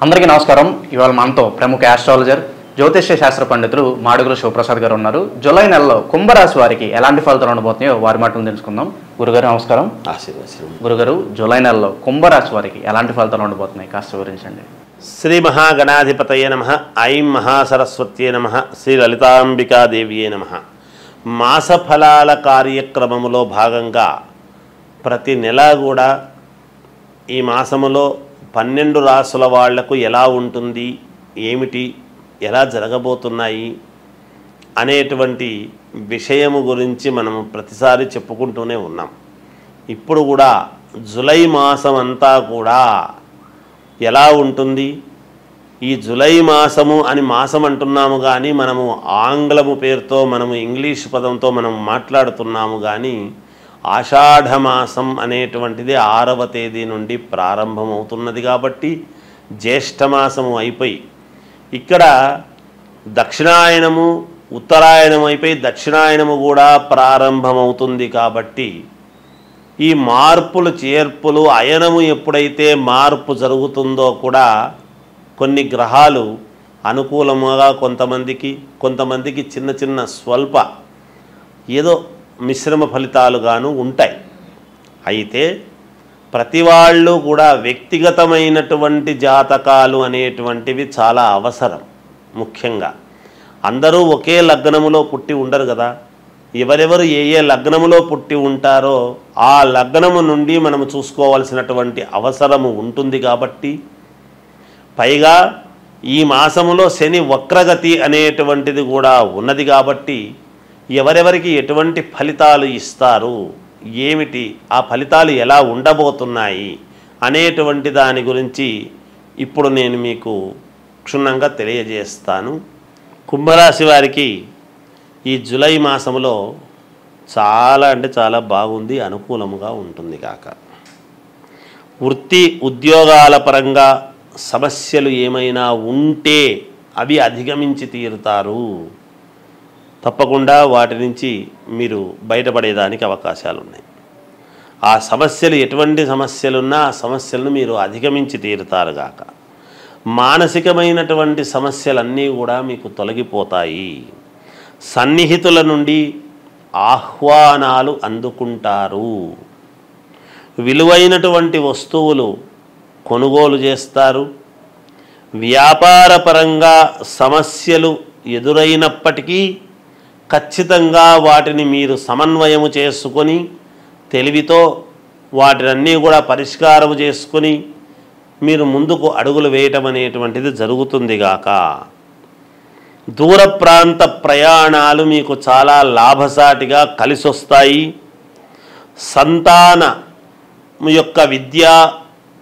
అందరికీ నమస్కారం. ఇవాళ మనతో ప్రముఖ ఆస్ట్రాలజర్ జ్యోతిష్య శాస్త్ర పండితులు మాడుగుల శివప్రసాద్ గారు ఉన్నారు. జూలై నెలలో కుంభరాశి వారికి ఎలాంటి ఫలితాలు ఉండబోతున్నాయో వారి మాటలు తెలుసుకుందాం. గురుగారు నమస్కారం. గురుగారు, జూలై నెలలో కుంభరాశి వారికి ఎలాంటి ఫలితాలు ఉండబోతున్నాయి కాస్త వివరించండి. శ్రీ మహాగణాధిపతయే నమః. ఐం మహాసరస్వత్యే నమః. శ్రీ లలితాంబికాదేవియే నమః. మాస ఫలాల కార్యక్రమములో భాగంగా ప్రతి నెల కూడా ఈ మాసములో 12 రాసుల వాళ్లకు ఎలా ఉంటుంది, ఏమిటి, ఎలా జరగబోతున్నాయి అనేటువంటి విషయము గురించి మనము ప్రతిసారి చెప్పుకుంటూనే ఉన్నాం. ఇప్పుడు కూడా జూలై మాసం అంతా కూడా ఎలా ఉంటుంది, ఈ జూలై మాసము అని మాసం అంటున్నాము కానీ మనము ఆంగ్లము పేరుతో మనము ఇంగ్లీష్ పదంతో మనం మాట్లాడుతున్నాము కానీ ఆషాఢమాసం అనేటువంటిది 6వ తేదీ నుండి ప్రారంభమవుతున్నది కాబట్టి జ్యేష్ఠమాసము అయిపోయి ఇక్కడ దక్షిణాయనము ఉత్తరాయణం అయిపోయి దక్షిణాయనము కూడా ప్రారంభమవుతుంది. కాబట్టి ఈ మార్పులు చేర్పులు అయనము ఎప్పుడైతే మార్పు జరుగుతుందో కూడా కొన్ని గ్రహాలు అనుకూలముగా కొంతమందికి చిన్న చిన్న స్వల్ప ఏదో మిశ్రమ ఫలితాలుగాను ఉంటాయి. అయితే ప్రతి వాళ్ళు కూడా వ్యక్తిగతమైనటువంటి జాతకాలు అనేటువంటివి చాలా అవసరం. ముఖ్యంగా అందరూ ఒకే లగ్నములో పుట్టి ఉండరు కదా. ఎవరెవరు ఏ లగ్నములో పుట్టి ఉంటారో ఆ లగ్నము నుండి మనము చూసుకోవాల్సినటువంటి అవసరము ఉంటుంది. కాబట్టి పైగా ఈ మాసములో శని వక్రగతి అనేటువంటిది కూడా ఉన్నది. కాబట్టి ఎవరెవరికి ఎటువంటి ఫలితాలు ఇస్తారు, ఏమిటి, ఆ ఫలితాలు ఎలా ఉండబోతున్నాయి అనేటువంటి దాని గురించి ఇప్పుడు నేను మీకు క్షుణ్ణంగా తెలియజేస్తాను. కుంభరాశి వారికి ఈ జూలై మాసంలో చాలా అంటే చాలా బాగుంది, అనుకూలముగా ఉంటుంది కాక. వృత్తి ఉద్యోగాల పరంగా సమస్యలు ఏమైనా ఉంటే అవి అధిగమించి తీరుతారు. తప్పకుండా వాటి నుంచి మీరు బయటపడేదానికి అవకాశాలు ఉన్నాయి. ఆ సమస్యలు ఎటువంటి సమస్యలున్నా ఆ సమస్యలను మీరు అధిగమించి తీరుతారు గాక. మానసికమైనటువంటి సమస్యలన్నీ కూడా మీకు తొలగిపోతాయి. సన్నిహితుల నుండి ఆహ్వానాలు అందుకుంటారు. విలువైనటువంటి వస్తువులు కొనుగోలు చేస్తారు. వ్యాపారపరంగా సమస్యలు ఎదురైనప్పటికీ ఖచ్చితంగా వాటిని మీరు సమన్వయము చేసుకొని తెలివితో వాటినన్నీ కూడా పరిష్కారము చేసుకొని మీరు ముందుకు అడుగులు వేయటం అనేటువంటిది జరుగుతుంది గాక. దూర ప్రాంత ప్రయాణాలు మీకు చాలా లాభసాటిగా కలిసొస్తాయి. సంతాన యొక్క విద్యా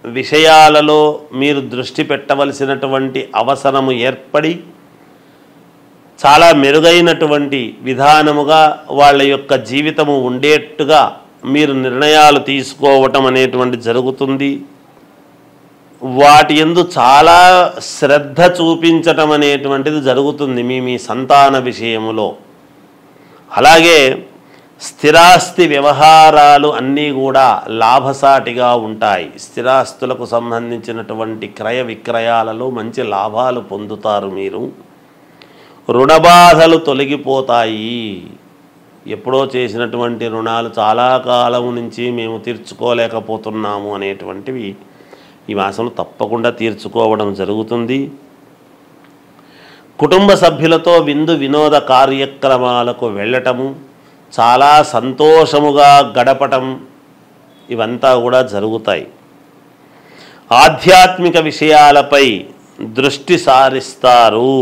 విషయాలలో మీరు దృష్టి పెట్టవలసినటువంటి అవసరము ఏర్పడి చాలా మెరుగైనటువంటి విధానముగా వాళ్ళ యొక్క జీవితము ఉండేట్టుగా మీరు నిర్ణయాలు తీసుకోవటం అనేటువంటి జరుగుతుంది. వాటి యందు చాలా శ్రద్ధ చూపించటం అనేటువంటిది జరుగుతుంది మీ సంతాన విషయములో. అలాగే స్థిరాస్తి వ్యవహారాలు అన్నీ కూడా లాభసాటిగా ఉంటాయి. స్థిరాస్తులకు సంబంధించినటువంటి క్రయ విక్రయాలలో మంచి లాభాలు పొందుతారు మీరు. రుణబాధలు తొలగిపోతాయి. ఎప్పుడో చేసినటువంటి రుణాలు చాలా కాలం నుంచి మేము తీర్చుకోలేకపోతున్నాము అనేటువంటివి ఈ మాసంలో తప్పకుండా తీర్చుకోవడం జరుగుతుంది. కుటుంబ సభ్యులతో విందు వినోద కార్యక్రమాలకు వెళ్ళటము, చాలా సంతోషముగా గడపటం ఇవంతా కూడా జరుగుతాయి. ఆధ్యాత్మిక విషయాలపై దృష్టి సారిస్తారు.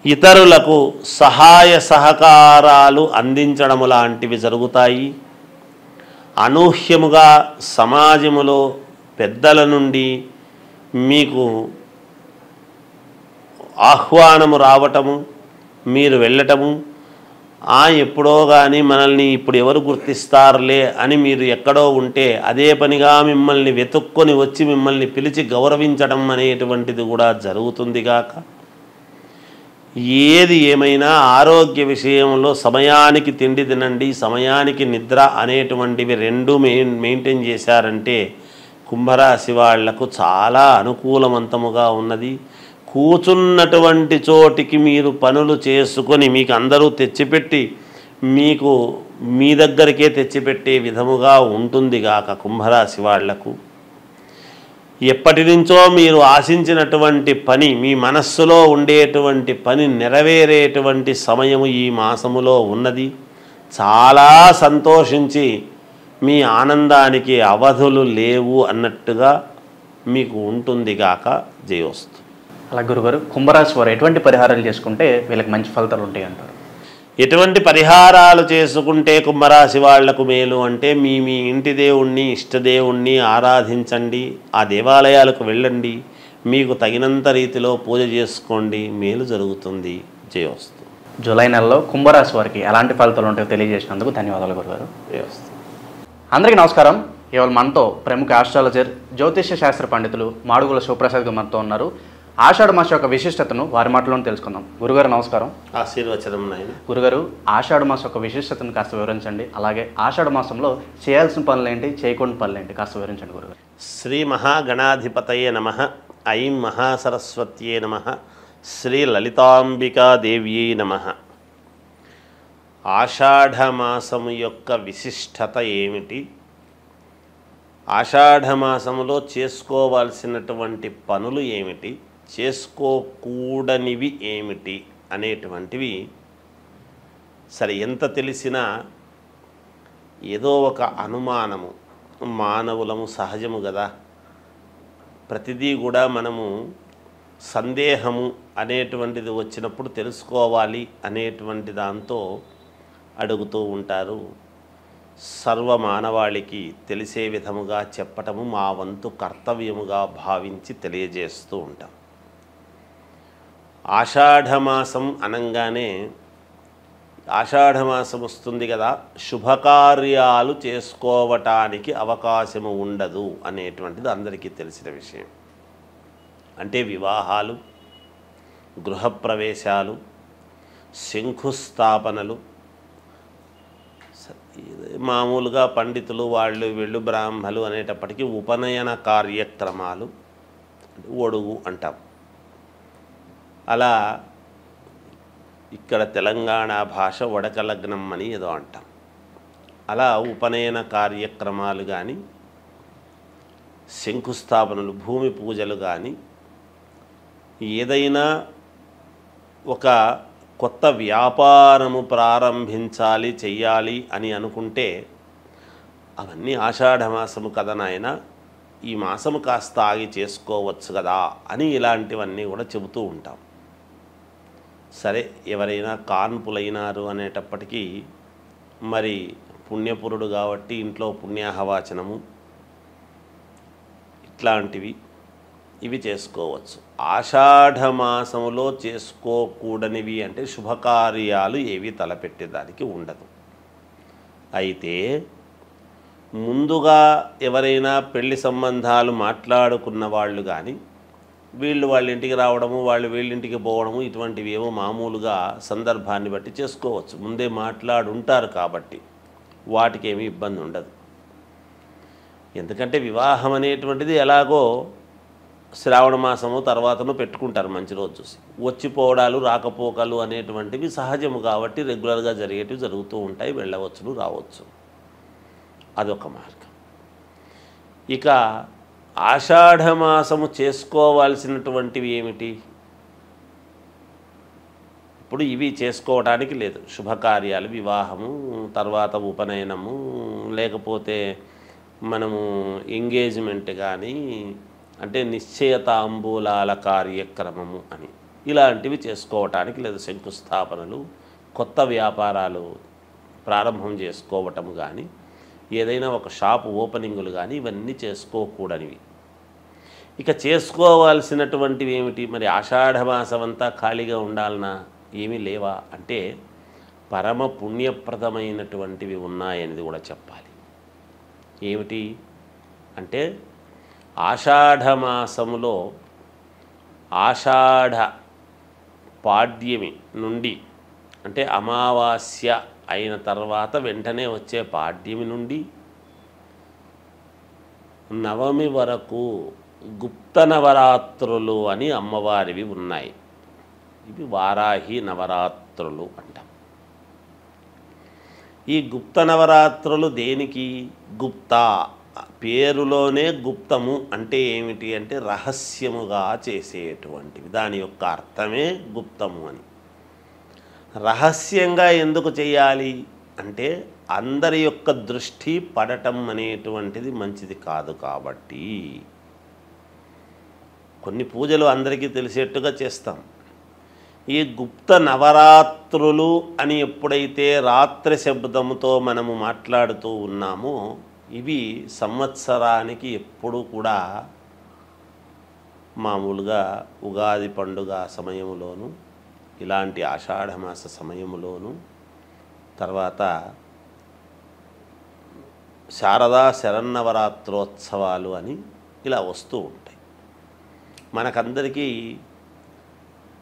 ఇతరులకు సహాయ సహకారాలు అందించడం లాంటివి జరుగుతాయి. అనూహ్యముగా సమాజములో పెద్దల నుండి మీకు ఆహ్వానము రావటము, మీరు వెళ్ళటము, ఎప్పుడో కానీ మనల్ని ఇప్పుడు ఎవరు గుర్తిస్తారులే అని మీరు ఎక్కడో ఉంటే అదే పనిగా మిమ్మల్ని వెతుక్కొని వచ్చి మిమ్మల్ని పిలిచి గౌరవించడం అనేటువంటిది కూడా జరుగుతుంది గాక. ఏది ఏమైనా ఆరోగ్య విషయంలో సమయానికి తిండి తినండి, సమయానికి నిద్ర అనేటువంటివి రెండు మెయింటైన్ చేశారంటే కుంభరాశి వాళ్లకు చాలా అనుకూలవంతముగా ఉన్నది. కూర్చున్నటువంటి చోటికి మీరు పనులు చేసుకొని మీకు అందరూ తెచ్చిపెట్టి మీకు మీ దగ్గరికే తెచ్చిపెట్టే విధముగా ఉంటుంది గాక కుంభరాశి వాళ్లకు. ఎప్పటి నుంచో మీరు ఆశించినటువంటి పని, మీ మనస్సులో ఉండేటువంటి పని నెరవేరేటువంటి సమయము ఈ మాసములో ఉన్నది. చాలా సంతోషించి మీ ఆనందానికి అవధులు లేవు అన్నట్టుగా మీకు ఉంటుంది గాక. జయోస్తు. అలా గురుగారు, కుంభరాశి వారు ఎటువంటి పరిహారాలు చేసుకుంటే వీళ్ళకి మంచి ఫలితాలు ఉంటాయి అంటారు? ఎటువంటి పరిహారాలు చేసుకుంటే కుంభరాశి వాళ్లకు మేలు అంటే, మీ ఇంటి దేవుణ్ణి, ఇష్టదేవుణ్ణి ఆరాధించండి, ఆ దేవాలయాలకు వెళ్ళండి, మీకు తగినంత రీతిలో పూజ చేసుకోండి, మేలు జరుగుతుంది. జయోస్తు. జూలై నెలలో కుంభరాశి వారికి ఎలాంటి ఫలితాలు ఉంటాయో తెలియజేసినందుకు ధన్యవాదాలు గురుగారు. జయోస్తు. అందరికీ నమస్కారం. ఇవాళ మనతో ప్రముఖ ఆస్ట్రాలజర్, జ్యోతిష్య శాస్త్ర పండితులు మాడుగుల శివప్రసాద్ గారు మనతో ఉన్నారు. ఆషాఢ మాసం యొక్క విశిష్టతను వారి మాటలోనే తెలుసుకుందాం. గురుగారు నమస్కారం. ఆశీర్వచనం నాయన. గురుగారు, ఆషాఢ మాసం యొక్క విశిష్టతను కాస్త వివరించండి. అలాగే ఆషాఢ మాసంలో చేయాల్సిన పనులేంటి, చేయకూడని పనులేంటి కాస్త వివరించండి గురుగారు. శ్రీ మహాగణాధిపతయే నమః. ఐం మహాసరస్వత్యే నమః. శ్రీ లలితాంబికాదేవ్యై నమః. ఆషాఢమాసము యొక్క విశిష్టత ఏమిటి, ఆషాఢమాసములో చేసుకోవాల్సినటువంటి పనులు ఏమిటి, చేసుకోకూడనివి ఏమిటి అనేటువంటివి సరే ఎంత తెలిసినా ఏదో ఒక అనుమానము, మానవులము సహజము కదా. ప్రతిదీ కూడా మనము సందేహము అనేటువంటిది వచ్చినప్పుడు తెలుసుకోవాలి అనేటువంటి దాంతో అడుగుతూ ఉంటారు. సర్వమానవాళికి తెలిసే విధముగా చెప్పటము మా వంతు కర్తవ్యముగా భావించి తెలియజేస్తూ ఉంటాం. ఆషాఢమాసం అనంగానే ఆషాఢమాసం వస్తుంది కదా, శుభకార్యాలు చేసుకోవటానికి అవకాశము ఉండదు అనేటువంటిది అందరికీ తెలిసిన విషయం. అంటే వివాహాలు, గృహప్రవేశాలు, శంకుస్థాపనలు, మామూలుగా పండితులు వీళ్ళు బ్రాహ్మలు అనేటప్పటికీ ఉపనయన కార్యక్రమాలు, ఒడుగు అంటాం. అలా ఇక్కడ తెలంగాణ భాష వడకలగ్నం అని ఏదో అంటాం. అలా ఉపనయన కార్యక్రమాలు కానీ, శంకుస్థాపనలు, భూమి పూజలు కానీ, ఏదైనా ఒక కొత్త వ్యాపారము ప్రారంభించాలి, చెయ్యాలి అని అనుకుంటే అవన్నీ ఆషాఢమాసము కదా నాయన, ఈ మాసము కాస్త ఆగి చేసుకోవచ్చు కదా అని ఇలాంటివన్నీ కూడా చెబుతూ ఉంటాం. సరే, ఎవరైనా కాన్పులైనారు అనేటప్పటికీ మరి పుణ్యపురుడు కాబట్టి ఇంట్లో పుణ్యాహవాచనము ఇట్లాంటివి ఇవి చేసుకోవచ్చు. ఆషాఢమాసములో చేసుకోకూడనివి అంటే శుభకార్యాలు ఏవి తలపెట్టేదానికి ఉండదు. అయితే ముందుగా ఎవరైనా పెళ్లి సంబంధాలు మాట్లాడుకున్న వాళ్ళు కానీ, వాళ్ళ ఇంటికి రావడము, వీళ్ళింటికి పోవడము, ఇటువంటివి ఏమో మామూలుగా సందర్భాన్ని బట్టి చేసుకోవచ్చు. ముందే మాట్లాడుంటారు కాబట్టి వాటికి ఏమీ ఇబ్బంది ఉండదు. ఎందుకంటే వివాహం అనేటువంటిది ఎలాగో శ్రావణ మాసము తర్వాతను పెట్టుకుంటారు మంచి రోజు చూసి. వచ్చిపోవడాలు, రాకపోకలు అనేటువంటివి సహజము కాబట్టి రెగ్యులర్గా జరిగేటివి జరుగుతూ ఉంటాయి. వెళ్ళవచ్చును, రావచ్చు. అదొక మార్గం. ఇక ఆషాఢమాసము చేసుకోవాల్సినటువంటివి ఏమిటి? ఇప్పుడు ఇవి చేసుకోవడానికి లేదు. శుభకార్యాలు, వివాహము, తర్వాత ఉపనయనము, లేకపోతే మనము ఎంగేజ్మెంట్ కానీ, అంటే నిశ్చయతాంబూలాల కార్యక్రమము అని ఇలాంటివి చేసుకోవటానికి లేదు. శంకుస్థాపనలు, కొత్త వ్యాపారాలు ప్రారంభం చేసుకోవటము కానీ, ఏదైనా ఒక షాపు ఓపెనింగులు కానీ ఇవన్నీ చేసుకోకూడనివి. ఇక చేసుకోవాల్సినటువంటివి ఏమిటి? మరి ఆషాఢమాసం అంతా ఖాళీగా ఉండాలనా? ఏమీ లేవా అంటే పరమ పుణ్యప్రదమైనటువంటివి ఉన్నాయనేది కూడా చెప్పాలి. ఏమిటి అంటే ఆషాఢమాసములో ఆషాఢ పాడ్యమి నుండి, అంటే అమావాస్య అయిన తర్వాత వెంటనే వచ్చే పాడ్యమి నుండి నవమి వరకు గుప్త నవరాత్రులు అని అమ్మవారివి ఉన్నాయి. ఇవి వారాహి నవరాత్రులు అంటాం. ఈ గుప్త నవరాత్రులు దేనికి? గుప్త పేరులోనే గుప్తము అంటే ఏమిటి అంటే రహస్యముగా చేసేటువంటివి. దాని యొక్క అర్థమే గుప్తము అని. రహస్యంగా ఎందుకు చేయాలి అంటే అందరి యొక్క దృష్టి పడటం అనేటువంటిది మంచిది కాదు కాబట్టి కొన్ని పూజలు అందరికీ తెలిసేట్టుగా చేస్తాం. ఈ గుప్త నవరాత్రులు అని ఎప్పుడైతే రాత్రి శబ్దముతో మనము మాట్లాడుతూ ఉన్నామో ఇవి సంవత్సరానికి ఎప్పుడూ కూడా మామూలుగా ఉగాది పండుగ సమయంలోను, ఇలాంటి ఆషాఢమాస సమయంలోను, తర్వాత శారదా శరన్నవరాత్రోత్సవాలు అని ఇలా వస్తూ ఉంటాయి. మనకందరికీ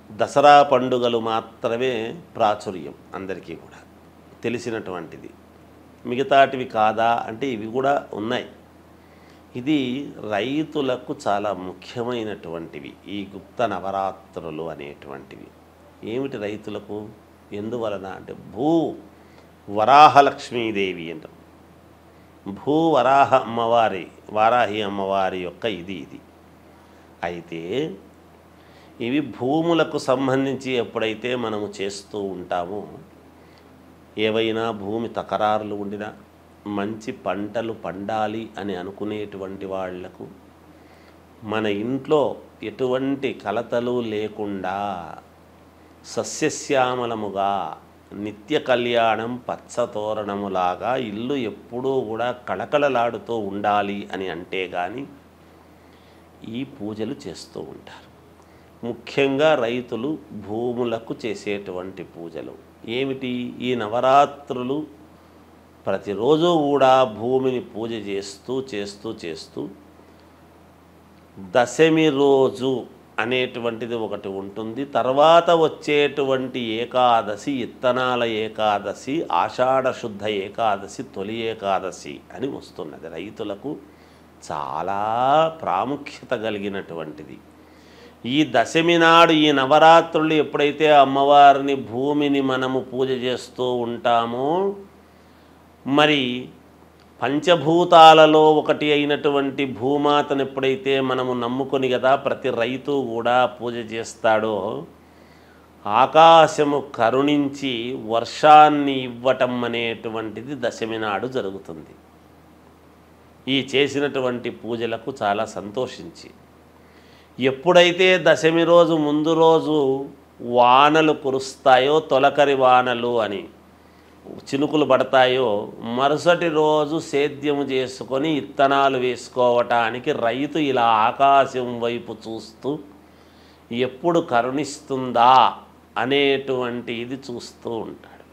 దసరా పండుగలు మాత్రమే ప్రాచుర్యం, అందరికీ కూడా తెలిసినటువంటిది. మిగతాటివి కాదా అంటే ఇవి కూడా ఉన్నాయి. ఇది రైతులకు చాలా ముఖ్యమైనటువంటివి ఈ గుప్త నవరాత్రులు అనేటువంటివి. ఏమిటి రైతులకు? ఎందువలన అంటే వరాహలక్ష్మీదేవి అంటాం. వారాహి అమ్మవారి యొక్క ఇది అయితే ఇవి భూములకు సంబంధించి ఎప్పుడైతే మనము చేస్తూ ఉంటామో, ఏవైనా భూమి తకరారులు ఉండినా, మంచి పంటలు పండాలి అని అనుకునేటువంటి వాళ్లకు మన ఇంట్లో ఎటువంటి కలతలు లేకుండా సస్యశ్యామలముగా నిత్య కళ్యాణం పచ్చతోరణములాగా ఇల్లు ఎప్పుడూ కూడా కళకళలాడుతూ ఉండాలి అని అంటే కానీ ఈ పూజలు చేస్తూ ఉంటారు. ముఖ్యంగా రైతులు భూములకు చేసేటువంటి పూజలు ఏమిటి? ఈ నవరాత్రులు ప్రతిరోజు కూడా భూమిని పూజ చేస్తూ దశమి రోజు అనేటువంటిది ఒకటి ఉంటుంది. తర్వాత వచ్చేటువంటి ఏకాదశి, ఇత్తనాల ఏకాదశి, ఆషాఢ శుద్ధ ఏకాదశి, తొలి ఏకాదశి అని వస్తున్నది. రైతులకు చాలా ప్రాముఖ్యత కలిగినటువంటిది. ఈ దశమి నాడు ఈ నవరాత్రులు ఎప్పుడైతే అమ్మవారిని భూమిని మనము పూజ చేస్తూ ఉంటామో, మరి పంచభూతాలలో ఒకటి అయినటువంటి భూమాతను ఎప్పుడైతే మనము నమ్ముకొని కదా ప్రతి రైతు కూడా పూజ చేస్తాడో, ఆకాశము కరుణించి వర్షాన్ని ఇవ్వటం అనేటువంటిది దశమి నాడు జరుగుతుంది. ఈ చేసినటువంటి పూజలకు చాలా సంతోషించి ఎప్పుడైతే దశమి రోజు ముందు రోజు వానలు కురుస్తాయో, తొలకరి వానలు అని చినుకులు పడతాయో, మరుసటి రోజు సేద్యము చేసుకొని ఇత్తనాలు వేసుకోవటానికి రైతు ఇలా ఆకాశం వైపు చూస్తూ ఎప్పుడు కరుణిస్తుందా అనేటువంటి ఇది చూస్తూ ఉంటాడు.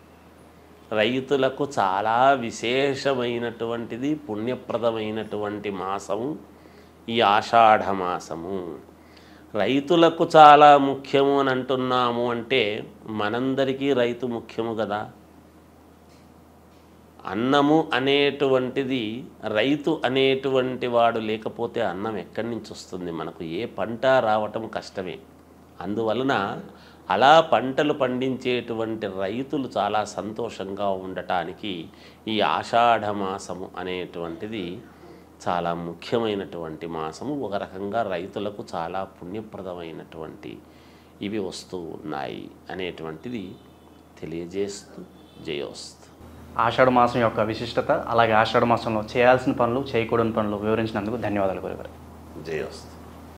రైతులకు చాలా విశేషమైనటువంటిది, పుణ్యప్రదమైనటువంటి మాసము ఈ ఆషాఢ మాసము. రైతులకు చాలా ముఖ్యము అని అంటున్నాము అంటే మనందరికీ రైతు ముఖ్యము కదా. అన్నము అనేటువంటిది, రైతు అనేటువంటి వాడు లేకపోతే అన్నం ఎక్కడి నుంచి వస్తుంది? మనకు ఏ పంట రావటం కష్టమే. అందువలన అలా పంటలు పండించేటువంటి రైతులు చాలా సంతోషంగా ఉండటానికి ఈ ఆషాఢ మాసము అనేటువంటిది చాలా ముఖ్యమైనటువంటి మాసము. ఒక రకంగా రైతులకు చాలా పుణ్యప్రదమైనటువంటి ఇవి వస్తూ ఉన్నాయి అనేటువంటిది తెలియజేస్తూ జయోస్తు. ఆషాఢ మాసం యొక్క విశిష్టత, అలాగే ఆషాఢ మాసంలో చేయాల్సిన పనులు, చేయకూడని పనులు వివరించినందుకు ధన్యవాదాలు గురుగారు. జయోస్తు.